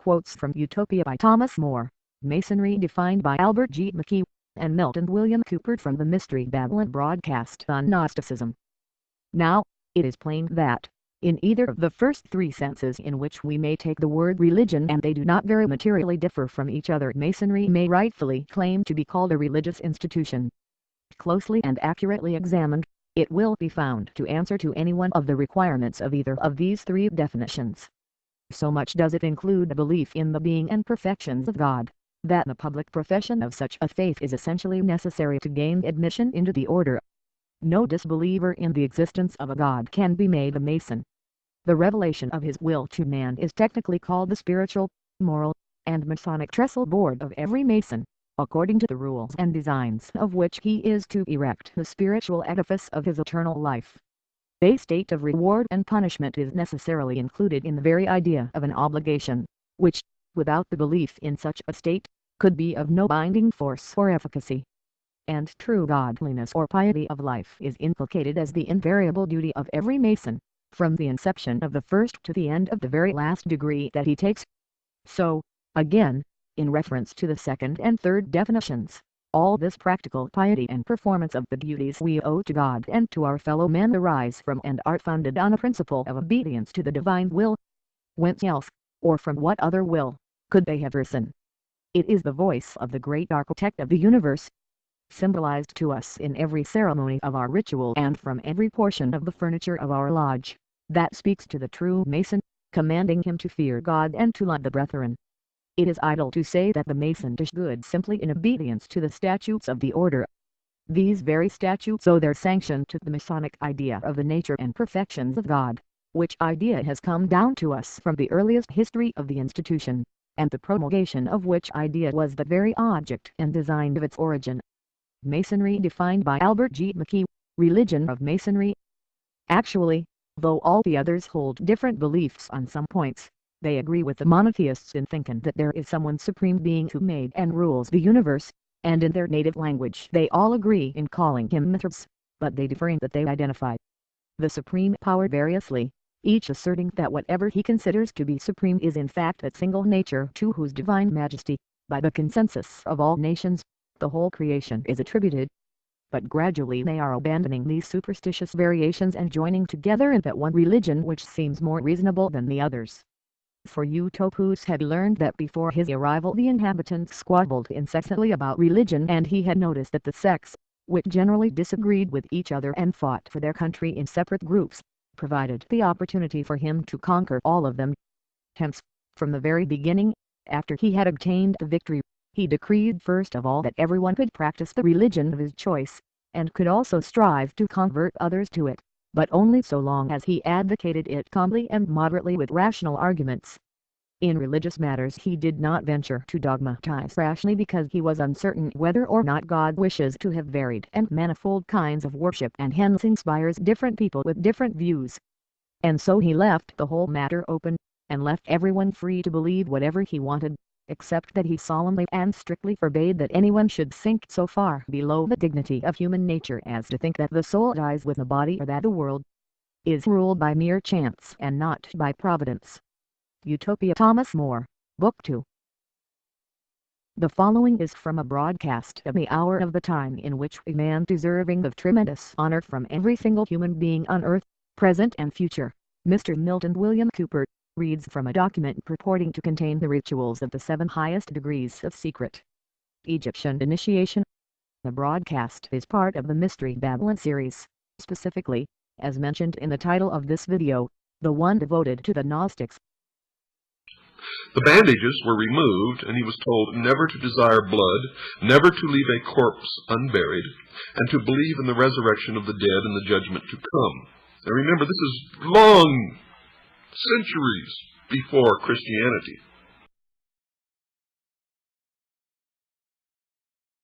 Quotes from Utopia by Thomas More, Masonry defined by Albert G. Mackey, and Milton William Cooper from the Mystery Babylon broadcast on Gnosticism. Now, it is plain that, in either of the first three senses in which we may take the word religion, and they do not very materially differ from each other, Masonry may rightfully claim to be called a religious institution. Closely and accurately examined, it will be found to answer to any one of the requirements of either of these three definitions. So much does it include a belief in the being and perfections of God, that the public profession of such a faith is essentially necessary to gain admission into the order. No disbeliever in the existence of a God can be made a Mason. The revelation of his will to man is technically called the spiritual, moral, and Masonic trestle board of every Mason, according to the rules and designs of which he is to erect the spiritual edifice of his eternal life. A state of reward and punishment is necessarily included in the very idea of an obligation, which, without the belief in such a state, could be of no binding force or efficacy. And true godliness or piety of life is inculcated as the invariable duty of every Mason, from the inception of the first to the end of the very last degree that he takes. So, again, in reference to the second and third definitions, all this practical piety and performance of the duties we owe to God and to our fellow men arise from and are founded on a principle of obedience to the divine will. Whence else, or from what other will, could they have arisen? It is the voice of the great architect of the universe, symbolized to us in every ceremony of our ritual and from every portion of the furniture of our lodge, that speaks to the true Mason, commanding him to fear God and to love the brethren. It is idle to say that the Mason does good simply in obedience to the statutes of the order. These very statutes owe their sanction to the Masonic idea of the nature and perfections of God, which idea has come down to us from the earliest history of the institution, and the promulgation of which idea was the very object and design of its origin. Masonry defined by Albert G. Mackey, religion of Masonry. Actually, though all the others hold different beliefs on some points, they agree with the monotheists in thinking that there is someone supreme being who made and rules the universe, and in their native language they all agree in calling him Mithras, but they differ in that they identify the supreme power variously, each asserting that whatever he considers to be supreme is in fact that single nature to whose divine majesty, by the consensus of all nations, the whole creation is attributed. But gradually they are abandoning these superstitious variations and joining together in that one religion which seems more reasonable than the others. For Utopus had learned that before his arrival the inhabitants squabbled incessantly about religion, and he had noticed that the sects, which generally disagreed with each other and fought for their country in separate groups, provided the opportunity for him to conquer all of them. Hence, from the very beginning, after he had obtained the victory, he decreed first of all that everyone could practice the religion of his choice, and could also strive to convert others to it, but only so long as he advocated it calmly and moderately with rational arguments. In religious matters he did not venture to dogmatize rashly, because he was uncertain whether or not God wishes to have varied and manifold kinds of worship, and hence inspires different people with different views. And so he left the whole matter open, and left everyone free to believe whatever he wanted, except that he solemnly and strictly forbade that anyone should sink so far below the dignity of human nature as to think that the soul dies with the body, or that the world is ruled by mere chance and not by providence. Utopia. Thomas More, Book 2. The following is from a broadcast of the hour of the time in which a man deserving of tremendous honor from every single human being on earth, present and future, Mr. Milton William Cooper, reads from a document purporting to contain the rituals of the 7 highest degrees of secret Egyptian initiation. The broadcast is part of the Mystery Babylon series, specifically, as mentioned in the title of this video, the one devoted to the Gnostics. The bandages were removed, and he was told never to desire blood, never to leave a corpse unburied, and to believe in the resurrection of the dead and the judgment to come. Now remember, this is long centuries before Christianity.